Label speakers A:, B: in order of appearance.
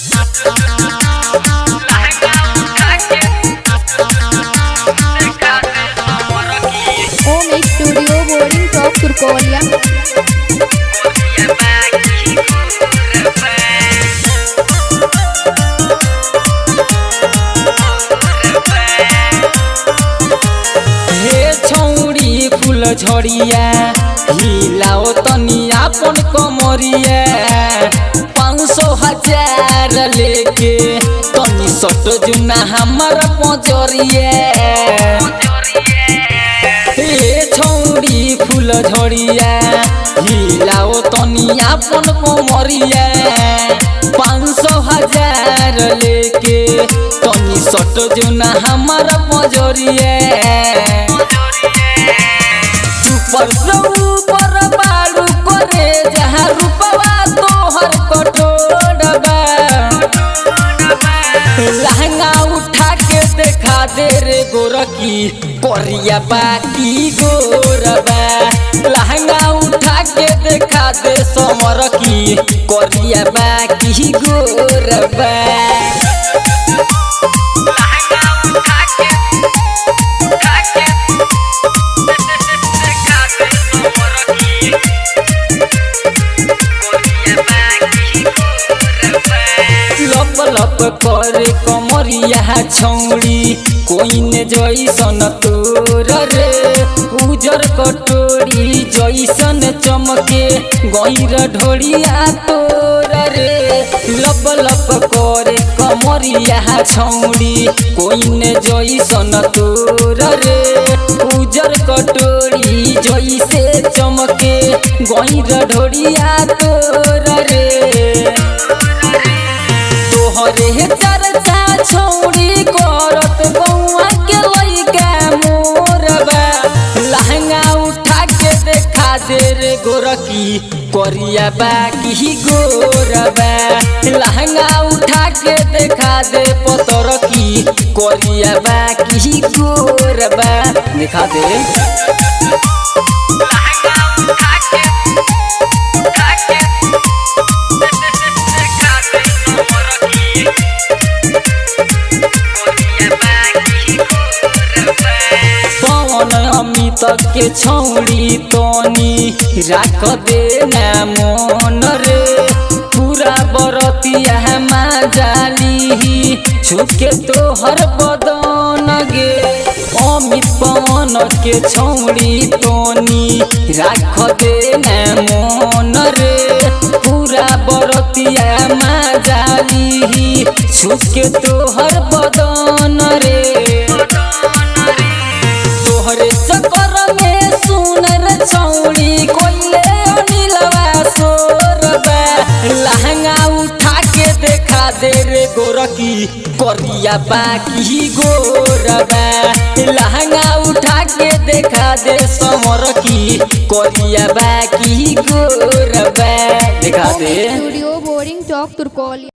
A: ओम studio boarding चौक तुर्कोलिया।
B: फूल झड़िया हिलाओ तनी आपन कमरिया 500,000 लेके तनी सट जुना हमार पजरिया। हे छौड़ी फूल झड़िया हिलाओ तनी आपन कमरिया 500,000 लेके तनी सट जुना हमार पजरिया। ऊपर बालू करे जहाँ रूपवा तोहर कटोरबा लहंगा उठा के देखा दे रे गोरकी करिया बाकी गोरबा। लहंगा उठा के देखा दे समर की करिया बाकी गोरबा। लप कर कमरिया छौड़ी कोइन जैसन तोर रे उजर कटोरी जैसन चमके गैर ढोड़िया तोर रे। लब लप कर कमरिया छौड़ी कोइन जैसन तोर रे उजर कटोरी जैसे चमके गैर ढोड़िया तोर रे। तोहरे चर्चा छौड़ी करत गौआ के लइका मोरबा। लहंगा उठा के देखा दे रे गोरकी करिया बाकी गोरबा। लहंगा उठा के देखा दे पतर की करिया बाकी गोरबा। दिखा दे अमित के छौड़ी तनी राख दे ना मन रे पूरा बरतिया जाली छुके तोहर बदन गे। अमित पवन के छौड़ी तनी राख दे ना मन रे पूरा बरतिया जाली छुके तोहर बदन रे। तोहरे चक्कर में सुनर छौड़ी कोइले अनिलवा सोरबा। लहंगा उठा के देखा दे रे गोरकी करिया बाकी गोरबा। लहंगा उठा के देखा दे समर की करिया बाकी गोरबा। दिखा दे
A: स्टूडियो बोर्डिंग चौक तुर्कोलिया।